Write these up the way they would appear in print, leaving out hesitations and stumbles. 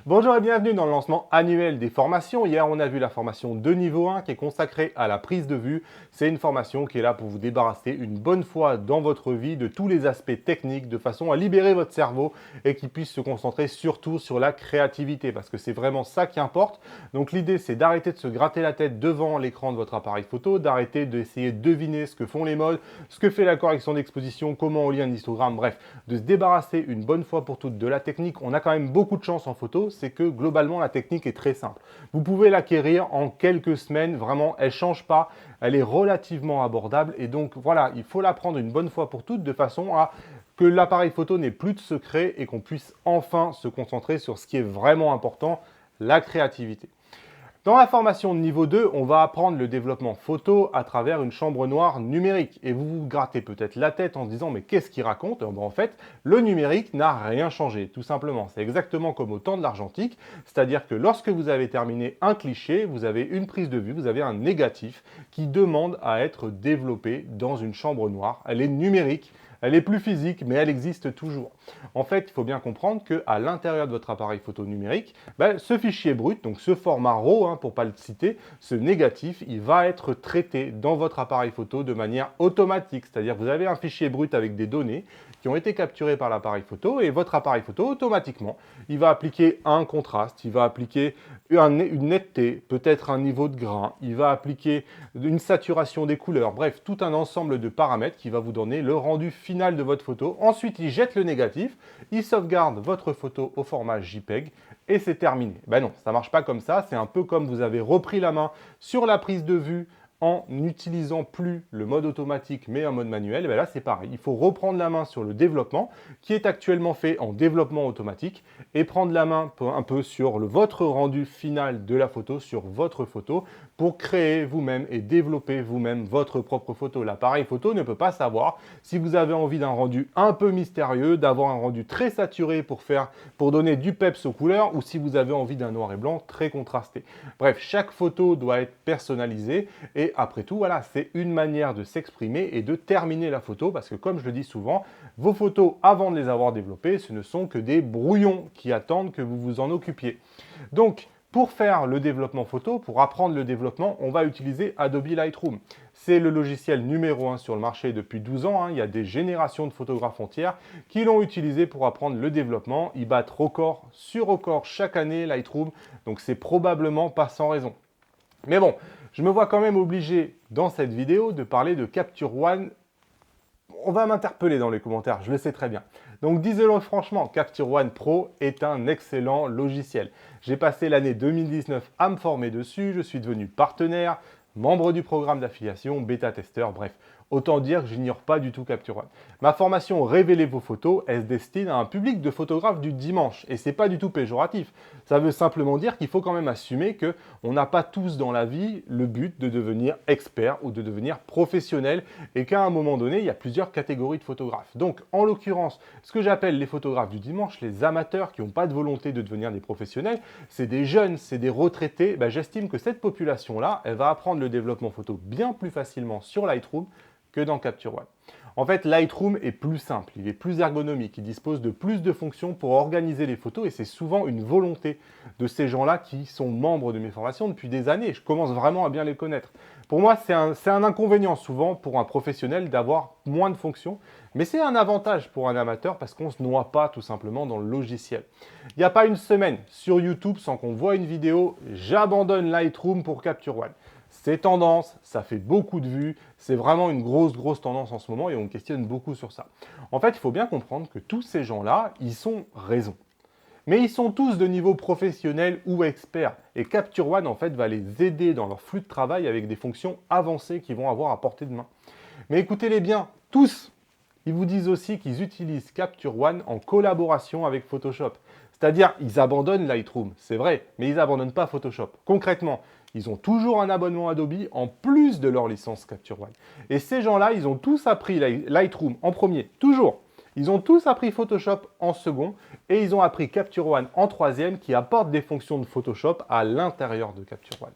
Bonjour et bienvenue dans le lancement annuel des formations. Hier, on a vu la formation de niveau 1 qui est consacrée à la prise de vue. C'est une formation qui est là pour vous débarrasser une bonne fois dans votre vie de tous les aspects techniques de façon à libérer votre cerveau et qu'il puisse se concentrer surtout sur la créativité parce que c'est vraiment ça qui importe. Donc l'idée, c'est d'arrêter de se gratter la tête devant l'écran de votre appareil photo, d'arrêter d'essayer de deviner ce que font les modes, ce que fait la correction d'exposition, comment on lit un histogramme, bref, de se débarrasser une bonne fois pour toutes de la technique. On a quand même beaucoup de chance en photo, c'est que globalement la technique est très simple. Vous pouvez l'acquérir en quelques semaines, vraiment elle ne change pas, elle est relativement abordable et donc voilà, il faut l'apprendre une bonne fois pour toutes de façon à que l'appareil photo n'ait plus de secret et qu'on puisse enfin se concentrer sur ce qui est vraiment important, la créativité. Dans la formation de niveau 2, on va apprendre le développement photo à travers une chambre noire numérique. Et vous vous grattez peut-être la tête en se disant « mais qu'est-ce qu'il raconte ?» En fait, le numérique n'a rien changé, tout simplement. C'est exactement comme au temps de l'argentique, c'est-à-dire que lorsque vous avez terminé un cliché, vous avez une prise de vue, vous avez un négatif qui demande à être développé dans une chambre noire. Elle est numérique. Elle est plus physique, mais elle existe toujours. En fait, il faut bien comprendre qu'à l'intérieur de votre appareil photo numérique, ce fichier brut, donc ce format RAW, pour ne pas le citer, ce négatif, il va être traité dans votre appareil photo de manière automatique. C'est-à-dire que vous avez un fichier brut avec des données qui ont été capturées par l'appareil photo et votre appareil photo, automatiquement, il va appliquer un contraste, il va appliquer une netteté, peut-être un niveau de grain, il va appliquer une saturation des couleurs, bref, tout un ensemble de paramètres qui va vous donner le rendu final de votre photo. Ensuite, il jette le négatif, il sauvegarde votre photo au format JPEG et c'est terminé. Ben non, ça ne marche pas comme ça. C'est un peu comme vous avez repris la main sur la prise de vue en n'utilisant plus le mode automatique mais un mode manuel. Et bien là, c'est pareil. Il faut reprendre la main sur le développement qui est actuellement fait en développement automatique et prendre la main un peu sur votre rendu final de la photo, sur votre photo pour créer vous-même et développer vous-même votre propre photo. L'appareil photo ne peut pas savoir si vous avez envie d'un rendu un peu mystérieux, d'avoir un rendu très saturé pour donner du peps aux couleurs ou si vous avez envie d'un noir et blanc très contrasté. Bref, chaque photo doit être personnalisée et après tout, voilà, c'est une manière de s'exprimer et de terminer la photo parce que comme je le dis souvent, vos photos, avant de les avoir développées, ce ne sont que des brouillons qui attendent que vous vous en occupiez. Donc, pour faire le développement photo, pour apprendre le développement, on va utiliser Adobe Lightroom. C'est le logiciel numéro 1 sur le marché depuis 12 ans. Il y a des générations de photographes entières qui l'ont utilisé pour apprendre le développement. Ils battent record sur record chaque année Lightroom, donc c'est probablement pas sans raison. Mais bon, je me vois quand même obligé dans cette vidéo de parler de Capture One. On va m'interpeller dans les commentaires, je le sais très bien. Donc disons-le franchement, Capture One Pro est un excellent logiciel. J'ai passé l'année 2019 à me former dessus, je suis devenu partenaire, membre du programme d'affiliation, bêta-testeur, bref. Autant dire que j'ignore pas du tout Capture One. Ma formation Révélez vos photos, elle se destine à un public de photographes du dimanche. Et c'est pas du tout péjoratif. Ça veut simplement dire qu'il faut quand même assumer qu'on n'a pas tous dans la vie le but de devenir expert ou de devenir professionnel et qu'à un moment donné, il y a plusieurs catégories de photographes. Donc, en l'occurrence, ce que j'appelle les photographes du dimanche, les amateurs qui n'ont pas de volonté de devenir des professionnels, c'est des jeunes, c'est des retraités. J'estime que cette population-là, elle va apprendre le développement photo bien plus facilement sur Lightroom que dans Capture One. En fait, Lightroom est plus simple, il est plus ergonomique, il dispose de plus de fonctions pour organiser les photos et c'est souvent une volonté de ces gens-là qui sont membres de mes formations depuis des années. Je commence vraiment à bien les connaître. Pour moi, c'est un inconvénient souvent pour un professionnel d'avoir moins de fonctions, mais c'est un avantage pour un amateur parce qu'on ne se noie pas tout simplement dans le logiciel. Il n'y a pas une semaine sur YouTube sans qu'on voit une vidéo « J'abandonne Lightroom pour Capture One ». C'est tendance, ça fait beaucoup de vues, c'est vraiment une grosse tendance en ce moment et on questionne beaucoup sur ça. En fait, il faut bien comprendre que tous ces gens-là, ils ont raison. Mais ils sont tous de niveau professionnel ou expert. Et Capture One, en fait, va les aider dans leur flux de travail avec des fonctions avancées qu'ils vont avoir à portée de main. Mais écoutez-les bien, tous, ils vous disent aussi qu'ils utilisent Capture One en collaboration avec Photoshop. C'est-à-dire, ils abandonnent Lightroom, c'est vrai, mais ils n'abandonnent pas Photoshop. Concrètement, ils ont toujours un abonnement Adobe en plus de leur licence Capture One. Et ces gens-là, ils ont tous appris Lightroom en premier, toujours. Ils ont tous appris Photoshop en second et ils ont appris Capture One en troisième qui apporte des fonctions de Photoshop à l'intérieur de Capture One.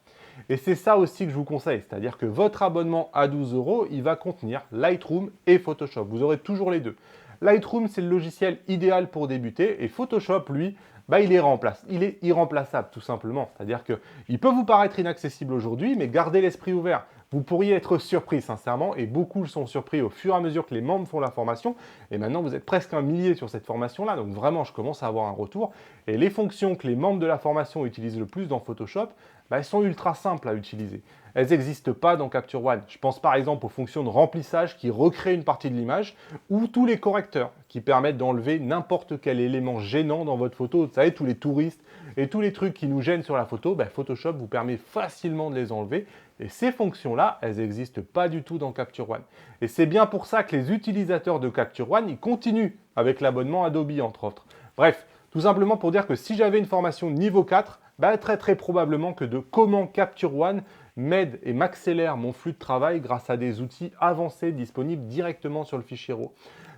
Et c'est ça aussi que je vous conseille, c'est-à-dire que votre abonnement à 12 €, il va contenir Lightroom et Photoshop. Vous aurez toujours les deux. Lightroom, c'est le logiciel idéal pour débuter et Photoshop, lui, bah, il est irremplaçable tout simplement. C'est-à-dire qu'il peut vous paraître inaccessible aujourd'hui, mais gardez l'esprit ouvert. Vous pourriez être surpris sincèrement, et beaucoup sont surpris au fur et à mesure que les membres font la formation. Et maintenant, vous êtes presque un millier sur cette formation-là, donc vraiment, je commence à avoir un retour. Et les fonctions que les membres de la formation utilisent le plus dans Photoshop, bah, elles sont ultra simples à utiliser. Elles n'existent pas dans Capture One. Je pense par exemple aux fonctions de remplissage qui recréent une partie de l'image, ou tous les correcteurs qui permettent d'enlever n'importe quel élément gênant dans votre photo. Vous savez, tous les touristes et tous les trucs qui nous gênent sur la photo, bah, Photoshop vous permet facilement de les enlever. Et ces fonctions-là, elles n'existent pas du tout dans Capture One. Et c'est bien pour ça que les utilisateurs de Capture One, ils continuent avec l'abonnement Adobe entre autres. Bref, tout simplement pour dire que si j'avais une formation niveau 4, bah, très probablement que de comment Capture One m'aide et m'accélère mon flux de travail grâce à des outils avancés disponibles directement sur le fichier RAW.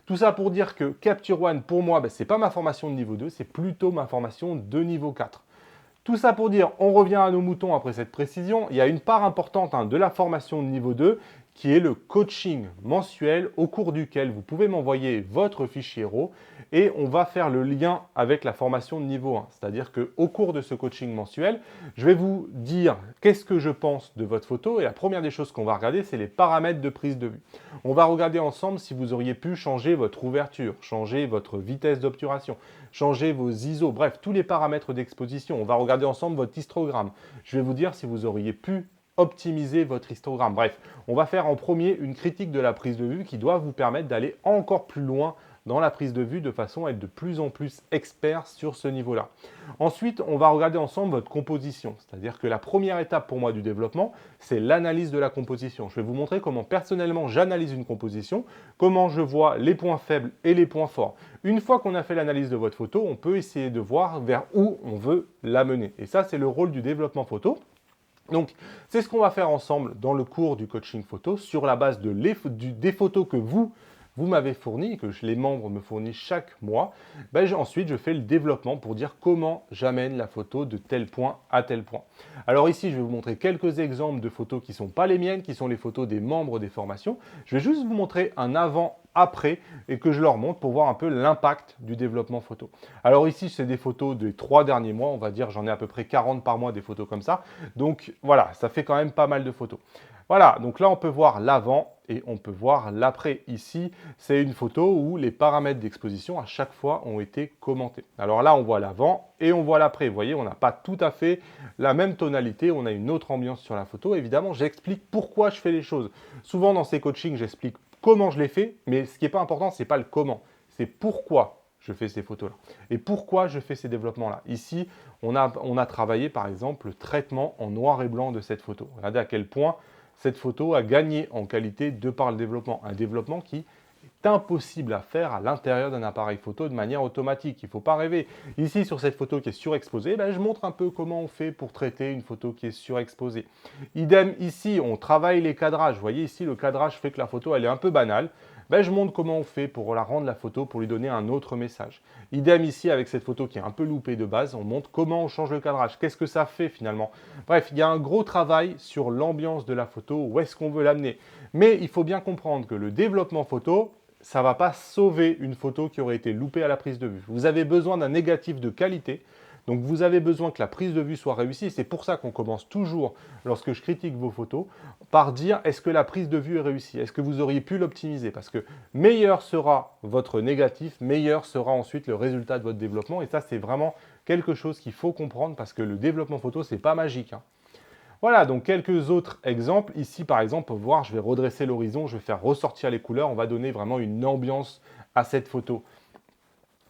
Tout ça pour dire que Capture One, pour moi, ce n'est pas ma formation de niveau 2, c'est plutôt ma formation de niveau 4. Tout ça pour dire, on revient à nos moutons après cette précision, il y a une part importante de la formation de niveau 2 qui est le coaching mensuel au cours duquel vous pouvez m'envoyer votre fichier RAW et on va faire le lien avec la formation de niveau 1. C'est-à-dire qu'au cours de ce coaching mensuel, je vais vous dire qu'est-ce que je pense de votre photo et la première des choses qu'on va regarder, c'est les paramètres de prise de vue. On va regarder ensemble si vous auriez pu changer votre ouverture, changer votre vitesse d'obturation, changer vos ISO, bref, tous les paramètres d'exposition. On va regarder ensemble votre histogramme. Je vais vous dire si vous auriez pu optimiser votre histogramme. Bref, on va faire en premier une critique de la prise de vue qui doit vous permettre d'aller encore plus loin dans la prise de vue de façon à être de plus en plus expert sur ce niveau-là. Ensuite, on va regarder ensemble votre composition. C'est-à-dire que la première étape pour moi du développement, c'est l'analyse de la composition. Je vais vous montrer comment personnellement j'analyse une composition, comment je vois les points faibles et les points forts. Une fois qu'on a fait l'analyse de votre photo, on peut essayer de voir vers où on veut l'amener. Et ça, c'est le rôle du développement photo. Donc, c'est ce qu'on va faire ensemble dans le cours du coaching photo sur la base des photos que vous m'avez fournies, que les membres me fournissent chaque mois. Ensuite, je fais le développement pour dire comment j'amène la photo de tel point à tel point. Alors ici, je vais vous montrer quelques exemples de photos qui ne sont pas les miennes, qui sont les photos des membres des formations. Je vais juste vous montrer un avant-après et que je leur montre pour voir un peu l'impact du développement photo. Alors ici, c'est des photos des 3 derniers mois, on va dire, j'en ai à peu près 40 par mois des photos comme ça. Donc voilà, ça fait quand même pas mal de photos. Voilà, donc là, on peut voir l'avant et on peut voir l'après. Ici, c'est une photo où les paramètres d'exposition à chaque fois ont été commentés. Alors là, on voit l'avant et on voit l'après. Vous voyez, on n'a pas tout à fait la même tonalité, on a une autre ambiance sur la photo. Évidemment, j'explique pourquoi je fais les choses. Souvent, dans ces coachings, j'explique comment je les fais, mais ce qui n'est pas important, ce n'est pas le comment, c'est pourquoi je fais ces photos-là et pourquoi je fais ces développements-là. Ici, on a travaillé, par exemple, le traitement en noir et blanc de cette photo. Regardez à quel point cette photo a gagné en qualité de par le développement. Un développement qui est impossible à faire à l'intérieur d'un appareil photo de manière automatique. Il ne faut pas rêver. Ici, sur cette photo qui est surexposée, je montre un peu comment on fait pour traiter une photo qui est surexposée. Idem, ici, on travaille les cadrages. Vous voyez, ici, le cadrage fait que la photo, elle est un peu banale. Je montre comment on fait pour la rendre la photo, pour lui donner un autre message. Idem ici avec cette photo qui est un peu loupée de base, on montre comment on change le cadrage, qu'est-ce que ça fait finalement. Bref, il y a un gros travail sur l'ambiance de la photo, où est-ce qu'on veut l'amener. Mais il faut bien comprendre que le développement photo, ça ne va pas sauver une photo qui aurait été loupée à la prise de vue. Vous avez besoin d'un négatif de qualité. Donc vous avez besoin que la prise de vue soit réussie. C'est pour ça qu'on commence toujours, lorsque je critique vos photos, par dire est-ce que la prise de vue est réussie? Est-ce que vous auriez pu l'optimiser? Parce que meilleur sera votre négatif, meilleur sera ensuite le résultat de votre développement. Et ça, c'est vraiment quelque chose qu'il faut comprendre parce que le développement photo, ce n'est pas magique. Voilà, donc quelques autres exemples. Ici, par exemple, on peut voir, je vais redresser l'horizon, je vais faire ressortir les couleurs. On va donner vraiment une ambiance à cette photo.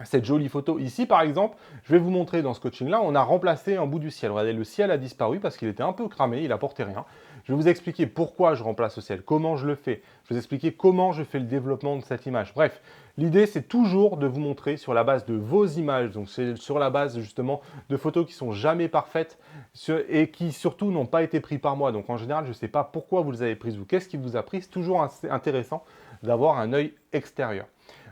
Cette jolie photo. Ici, par exemple, je vais vous montrer dans ce coaching-là, on a remplacé un bout du ciel. Regardez, le ciel a disparu parce qu'il était un peu cramé, il n'apportait rien. Je vais vous expliquer pourquoi je remplace le ciel, comment je le fais. Je vais vous expliquer comment je fais le développement de cette image. Bref, l'idée, c'est toujours de vous montrer sur la base de vos images. Donc, c'est sur la base, justement, de photos qui sont jamais parfaites et qui, surtout, n'ont pas été prises par moi. Donc, en général, je ne sais pas pourquoi vous les avez prises ou qu'est-ce qui vous a pris. C'est toujours intéressant d'avoir un œil extérieur.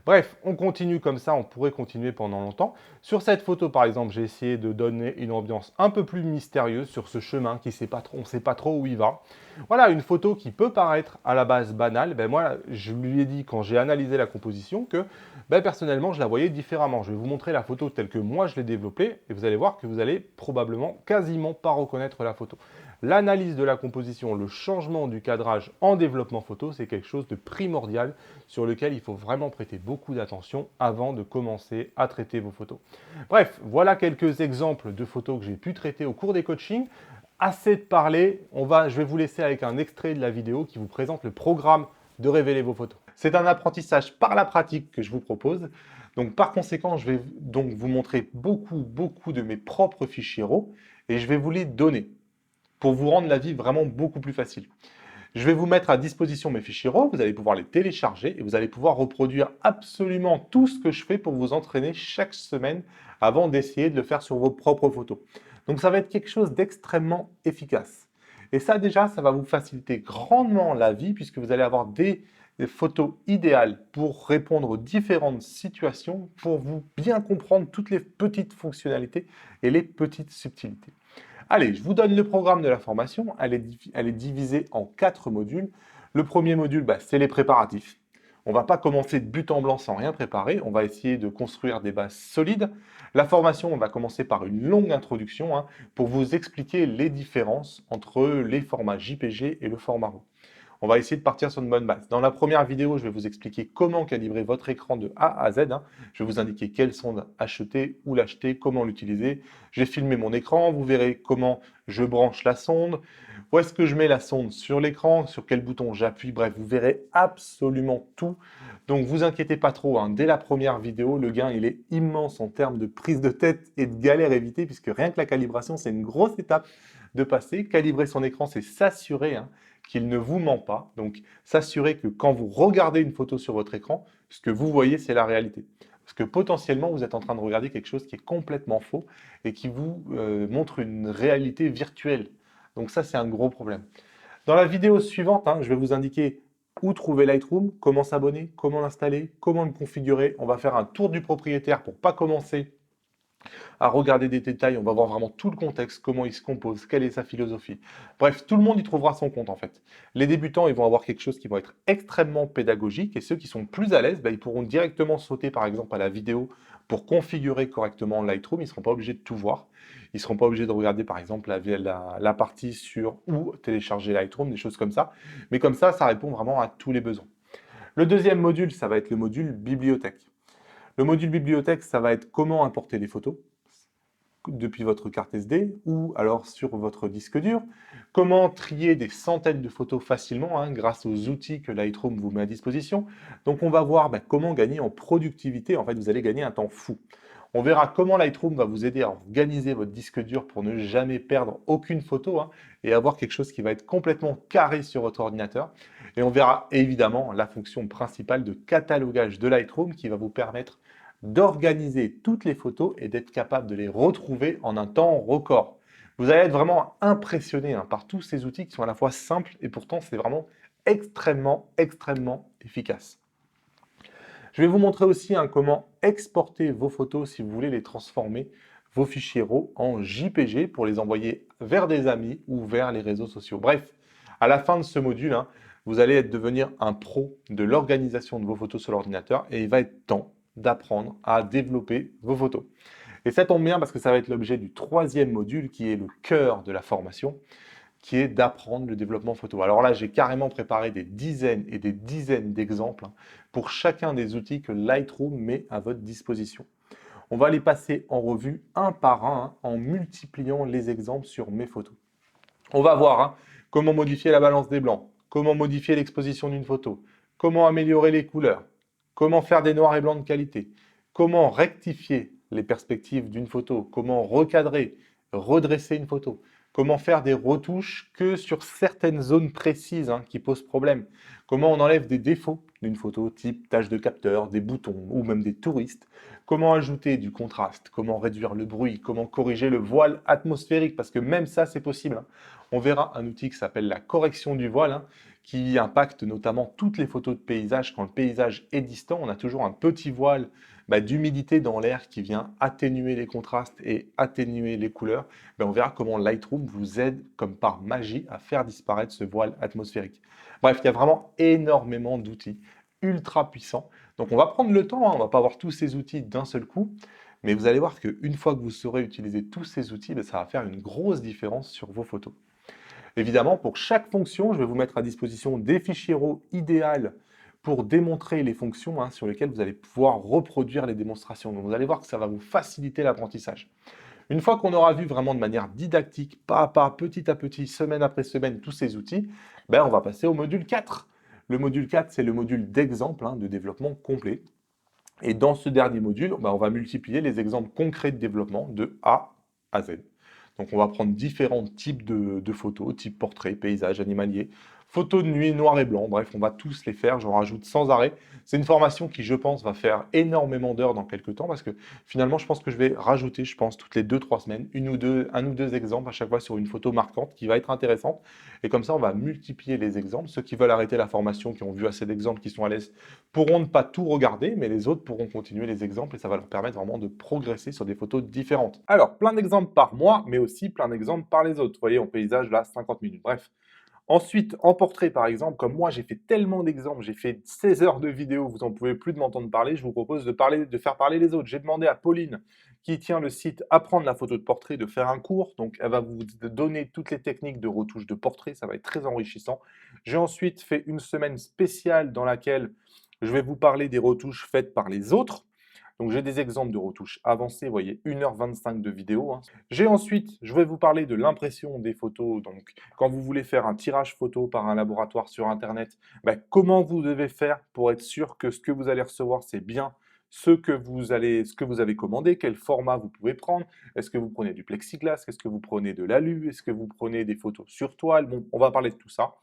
Bref, on continue comme ça, on pourrait continuer pendant longtemps. Sur cette photo, par exemple, j'ai essayé de donner une ambiance un peu plus mystérieuse sur ce chemin qui sait pas trop, on ne sait pas trop où il va. Voilà, une photo qui peut paraître à la base banale. Ben moi, je lui ai dit quand j'ai analysé la composition que personnellement, je la voyais différemment. Je vais vous montrer la photo telle que moi je l'ai développée et vous allez voir que vous allez probablement quasiment pas reconnaître la photo. L'analyse de la composition, le changement du cadrage en développement photo, c'est quelque chose de primordial sur lequel il faut vraiment prêter beaucoup d'attention avant de commencer à traiter vos photos. Bref, voilà quelques exemples de photos que j'ai pu traiter au cours des coachings. Assez de parler, je vais vous laisser avec un extrait de la vidéo qui vous présente le programme de révéler vos photos. C'est un apprentissage par la pratique que je vous propose. Donc par conséquent, je vais donc vous montrer beaucoup de mes propres fichiers RAW et je vais vous les donner pour vous rendre la vie vraiment beaucoup plus facile. Je vais vous mettre à disposition mes fichiers RAW, vous allez pouvoir les télécharger et vous allez pouvoir reproduire absolument tout ce que je fais pour vous entraîner chaque semaine avant d'essayer de le faire sur vos propres photos. Donc ça va être quelque chose d'extrêmement efficace. Et ça déjà, ça va vous faciliter grandement la vie puisque vous allez avoir des photos idéales pour répondre aux différentes situations, pour vous bien comprendre toutes les petites fonctionnalités et les petites subtilités. Allez, je vous donne le programme de la formation. Elle est divisée en 4 modules. Le premier module, c'est les préparatifs. On ne va pas commencer de but en blanc sans rien préparer. On va essayer de construire des bases solides. La formation, on va commencer par une longue introduction pour vous expliquer les différences entre les formats JPG et le format RAW. On va essayer de partir sur une bonne base. Dans la première vidéo, je vais vous expliquer comment calibrer votre écran de A à Z. Je vais vous indiquer quelle sonde acheter, où l'acheter, comment l'utiliser. J'ai filmé mon écran, vous verrez comment je branche la sonde, où est-ce que je mets la sonde sur l'écran, sur quel bouton j'appuie, bref, vous verrez absolument tout. Donc vous inquiétez pas trop, dès la première vidéo, le gain il est immense en termes de prise de tête et de galère évitée, puisque rien que la calibration, c'est une grosse étape de passer. Calibrer son écran, c'est s'assurer qu'il ne vous ment pas. Donc, s'assurer que quand vous regardez une photo sur votre écran, ce que vous voyez, c'est la réalité. Parce que potentiellement, vous êtes en train de regarder quelque chose qui est complètement faux et qui vous montre une réalité virtuelle. Donc ça, c'est un gros problème. Dans la vidéo suivante, je vais vous indiquer où trouver Lightroom, comment s'abonner, comment l'installer, comment le configurer. On va faire un tour du propriétaire pour ne pas commencer à regarder des détails, on va voir vraiment tout le contexte, comment il se compose, quelle est sa philosophie. Bref, tout le monde y trouvera son compte en fait. Les débutants, ils vont avoir quelque chose qui va être extrêmement pédagogique et ceux qui sont plus à l'aise, ils pourront directement sauter par exemple à la vidéo pour configurer correctement Lightroom, ils ne seront pas obligés de tout voir. Ils ne seront pas obligés de regarder par exemple la partie sur où télécharger Lightroom, des choses comme ça. Mais comme ça répond vraiment à tous les besoins. Le deuxième module, ça va être le module bibliothèque. Le module bibliothèque, ça va être comment importer les photos depuis votre carte SD ou alors sur votre disque dur, comment trier des centaines de photos facilement grâce aux outils que Lightroom vous met à disposition. Donc on va voir comment gagner en productivité, en fait vous allez gagner un temps fou. On verra comment Lightroom va vous aider à organiser votre disque dur pour ne jamais perdre aucune photo et avoir quelque chose qui va être complètement carré sur votre ordinateur. Et on verra évidemment la fonction principale de catalogage de Lightroom qui va vous permettre d'organiser toutes les photos et d'être capable de les retrouver en un temps record. Vous allez être vraiment impressionné par tous ces outils qui sont à la fois simples et pourtant c'est vraiment extrêmement efficace. Je vais vous montrer aussi comment exporter vos photos si vous voulez les transformer, vos fichiers RAW en JPG pour les envoyer vers des amis ou vers les réseaux sociaux. Bref, à la fin de ce module, vous allez devenir un pro de l'organisation de vos photos sur l'ordinateur et il va être temps d'apprendre à développer vos photos. Et ça tombe bien parce que ça va être l'objet du troisième module qui est le cœur de la formation, qui est d'apprendre le développement photo. Alors là, j'ai carrément préparé des dizaines et des dizaines d'exemples pour chacun des outils que Lightroom met à votre disposition. On va les passer en revue un par un en multipliant les exemples sur mes photos. On va voir comment modifier la balance des blancs, comment modifier l'exposition d'une photo, comment améliorer les couleurs, comment faire des noirs et blancs de qualité, comment rectifier les perspectives d'une photo, comment recadrer, redresser une photo, comment faire des retouches que sur certaines zones précises qui posent problème, comment on enlève des défauts d'une photo type tâche de capteur, des boutons ou même des touristes, comment ajouter du contraste, comment réduire le bruit, comment corriger le voile atmosphérique, parce que même ça, c'est possible, hein. On verra un outil qui s'appelle la correction du voile, hein, qui impacte notamment toutes les photos de paysage. Quand le paysage est distant, on a toujours un petit voile d'humidité dans l'air qui vient atténuer les contrastes et atténuer les couleurs. On verra comment Lightroom vous aide, comme par magie, à faire disparaître ce voile atmosphérique. Bref, il y a vraiment énormément d'outils ultra puissants. Donc on va prendre le temps, hein, on ne va pas avoir tous ces outils d'un seul coup, mais vous allez voir qu'une fois que vous saurez utiliser tous ces outils, ça va faire une grosse différence sur vos photos. Évidemment, pour chaque fonction, je vais vous mettre à disposition des fichiers RAW idéaux pour démontrer les fonctions, hein, sur lesquelles vous allez pouvoir reproduire les démonstrations. Donc vous allez voir que ça va vous faciliter l'apprentissage. Une fois qu'on aura vu vraiment de manière didactique, pas à pas, petit à petit, semaine après semaine, tous ces outils, on va passer au module 4. Le module 4, c'est le module d'exemple, hein, de développement complet. Et dans ce dernier module, on va multiplier les exemples concrets de développement de A à Z. Donc on va prendre différents types de photos, type portrait, paysage, animalier, photos de nuit, noir et blanc, bref, on va tous les faire, j'en rajoute sans arrêt. C'est une formation qui, je pense, va faire énormément d'heures dans quelques temps, parce que finalement, je pense que je vais rajouter, toutes les 2-3 semaines, un ou deux exemples à chaque fois sur une photo marquante qui va être intéressante. Et comme ça, on va multiplier les exemples. Ceux qui veulent arrêter la formation, qui ont vu assez d'exemples, qui sont à l'aise, pourront ne pas tout regarder, mais les autres pourront continuer les exemples et ça va leur permettre vraiment de progresser sur des photos différentes. Alors, plein d'exemples par mois, mais aussi plein d'exemples par les autres. Vous voyez, en paysage, là, 50 minutes. Bref. Ensuite, en portrait, par exemple, comme moi, j'ai fait tellement d'exemples, j'ai fait 16 heures de vidéo, vous n'en pouvez plus de m'entendre parler, je vous propose de faire parler les autres. J'ai demandé à Pauline, qui tient le site Apprendre la photo de portrait, de faire un cours. Donc, elle va vous donner toutes les techniques de retouche de portrait, ça va être très enrichissant. J'ai ensuite fait une semaine spéciale dans laquelle je vais vous parler des retouches faites par les autres. Donc j'ai des exemples de retouches avancées, vous voyez, 1h25 de vidéo, hein. J'ai ensuite, je vais vous parler de l'impression des photos. Donc quand vous voulez faire un tirage photo par un laboratoire sur Internet, comment vous devez faire pour être sûr que ce que vous allez recevoir, c'est bien ce que vous avez commandé, quel format vous pouvez prendre. Est-ce que vous prenez du plexiglas? Est-ce que vous prenez de l'alu? Est-ce que vous prenez des photos sur toile? Bon, on va parler de tout ça.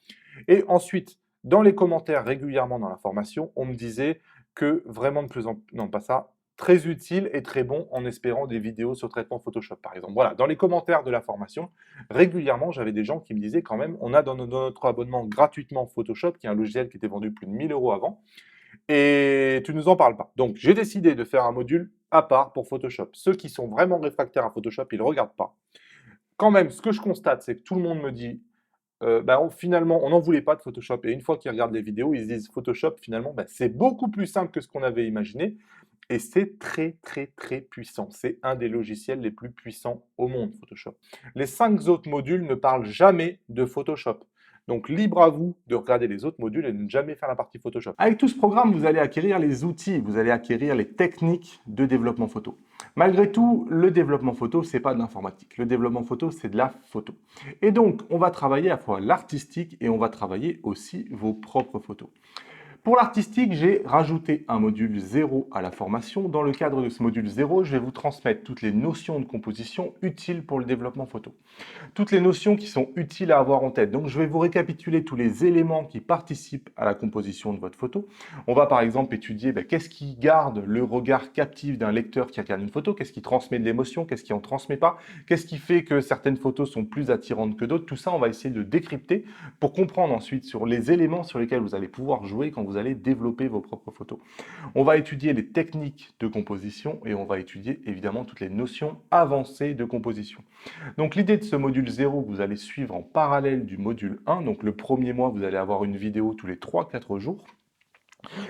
Et ensuite, dans les commentaires régulièrement dans la formation, on me disait que vraiment de plus en plus, non pas ça, très utile et très bon en espérant des vidéos sur traitement Photoshop, par exemple. Voilà, dans les commentaires de la formation, régulièrement, j'avais des gens qui me disaient quand même, on a dans notre abonnement gratuitement Photoshop, qui est un logiciel qui était vendu plus de 1000 € avant, et tu nous en parles pas. Donc, j'ai décidé de faire un module à part pour Photoshop. Ceux qui sont vraiment réfractaires à Photoshop, ils ne le regardent pas. Quand même, ce que je constate, c'est que tout le monde me dit, finalement, on n'en voulait pas de Photoshop. Et une fois qu'ils regardent les vidéos, ils se disent Photoshop, finalement, c'est beaucoup plus simple que ce qu'on avait imaginé. Et c'est très, très, très puissant. C'est un des logiciels les plus puissants au monde, Photoshop. Les 5 autres modules ne parlent jamais de Photoshop. Donc, libre à vous de regarder les autres modules et de ne jamais faire la partie Photoshop. Avec tout ce programme, vous allez acquérir les outils, vous allez acquérir les techniques de développement photo. Malgré tout, le développement photo, c'est pas de l'informatique. Le développement photo, c'est de la photo. Et donc, on va travailler à la fois l'artistique et on va travailler aussi vos propres photos. Pour l'artistique, j'ai rajouté un module 0 à la formation. Dans le cadre de ce module 0, je vais vous transmettre toutes les notions de composition utiles pour le développement photo. Toutes les notions qui sont utiles à avoir en tête. Donc, je vais vous récapituler tous les éléments qui participent à la composition de votre photo. On va par exemple étudier qu'est-ce qui garde le regard captif d'un lecteur qui regarde une photo, qu'est-ce qui transmet de l'émotion, qu'est-ce qui en transmet pas, qu'est-ce qui fait que certaines photos sont plus attirantes que d'autres. Tout ça, on va essayer de décrypter pour comprendre ensuite sur les éléments sur lesquels vous allez pouvoir jouer quand vous allez développer vos propres photos. On va étudier les techniques de composition et on va étudier évidemment toutes les notions avancées de composition. Donc l'idée de ce module 0 que vous allez suivre en parallèle du module 1, donc le premier mois vous allez avoir une vidéo tous les 3-4 jours,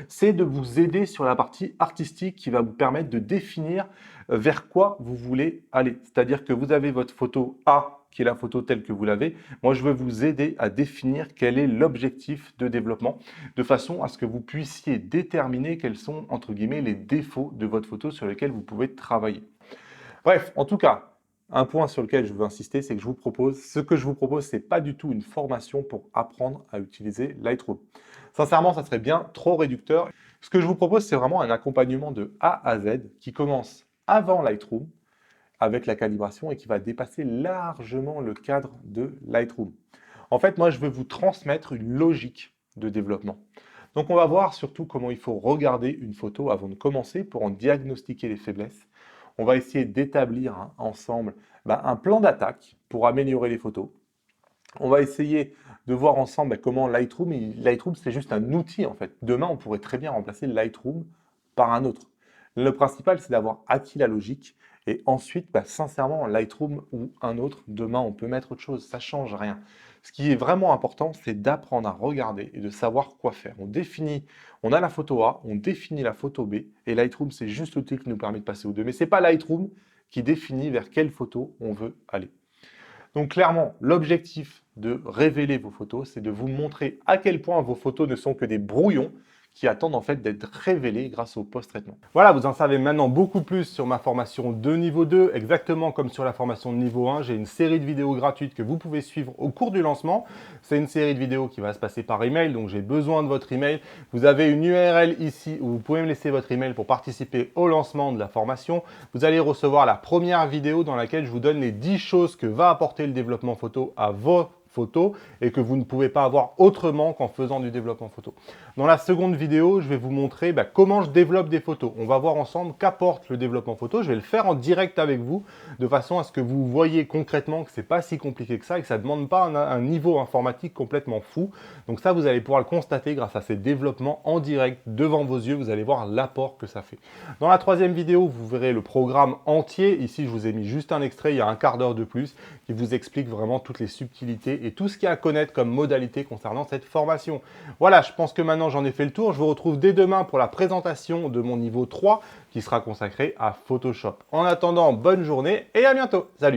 c'est de vous aider sur la partie artistique qui va vous permettre de définir vers quoi vous voulez aller. C'est-à-dire que vous avez votre photo A, qui est la photo telle que vous l'avez. Moi, je vais vous aider à définir quel est l'objectif de développement, de façon à ce que vous puissiez déterminer quels sont, entre guillemets, les défauts de votre photo sur lesquels vous pouvez travailler. Bref, en tout cas, un point sur lequel je veux insister, c'est que ce que je vous propose, ce n'est pas du tout une formation pour apprendre à utiliser Lightroom. Sincèrement, ça serait bien trop réducteur. Ce que je vous propose, c'est vraiment un accompagnement de A à Z qui commence avant Lightroom avec la calibration et qui va dépasser largement le cadre de Lightroom. En fait, moi, je veux vous transmettre une logique de développement. Donc on va voir surtout comment il faut regarder une photo avant de commencer pour en diagnostiquer les faiblesses. On va essayer d'établir ensemble un plan d'attaque pour améliorer les photos. On va essayer de voir ensemble comment Lightroom, c'est juste un outil en fait. Demain, on pourrait très bien remplacer Lightroom par un autre. Le principal, c'est d'avoir acquis la logique. Et ensuite, sincèrement, Lightroom ou un autre, demain, on peut mettre autre chose. Ça change rien. Ce qui est vraiment important, c'est d'apprendre à regarder et de savoir quoi faire. On a la photo A, on définit la photo B. Et Lightroom, c'est juste l'outil qui nous permet de passer aux deux. Mais ce n'est pas Lightroom qui définit vers quelle photo on veut aller. Donc clairement, l'objectif de révéler vos photos, c'est de vous montrer à quel point vos photos ne sont que des brouillons qui attendent en fait d'être révélés grâce au post-traitement. Voilà, vous en savez maintenant beaucoup plus sur ma formation de niveau 2, exactement comme sur la formation de niveau 1. J'ai une série de vidéos gratuites que vous pouvez suivre au cours du lancement. C'est une série de vidéos qui va se passer par email, donc j'ai besoin de votre email. Vous avez une URL ici où vous pouvez me laisser votre email pour participer au lancement de la formation. Vous allez recevoir la première vidéo dans laquelle je vous donne les 10 choses que va apporter le développement photo à vos photos et que vous ne pouvez pas avoir autrement qu'en faisant du développement photo. Dans la seconde vidéo, je vais vous montrer comment je développe des photos. On va voir ensemble qu'apporte le développement photo. Je vais le faire en direct avec vous de façon à ce que vous voyez concrètement que c'est pas si compliqué que ça et que ça ne demande pas un niveau informatique complètement fou. Donc ça, vous allez pouvoir le constater grâce à ces développements en direct devant vos yeux. Vous allez voir l'apport que ça fait. Dans la troisième vidéo, vous verrez le programme entier. Ici, je vous ai mis juste un extrait, il y a un quart d'heure de plus, qui vous explique vraiment toutes les subtilités et tout ce qu'il y a à connaître comme modalité concernant cette formation. Voilà, je pense que maintenant j'en ai fait le tour. Je vous retrouve dès demain pour la présentation de mon niveau 3 qui sera consacré à Photoshop. En attendant, bonne journée et à bientôt. Salut!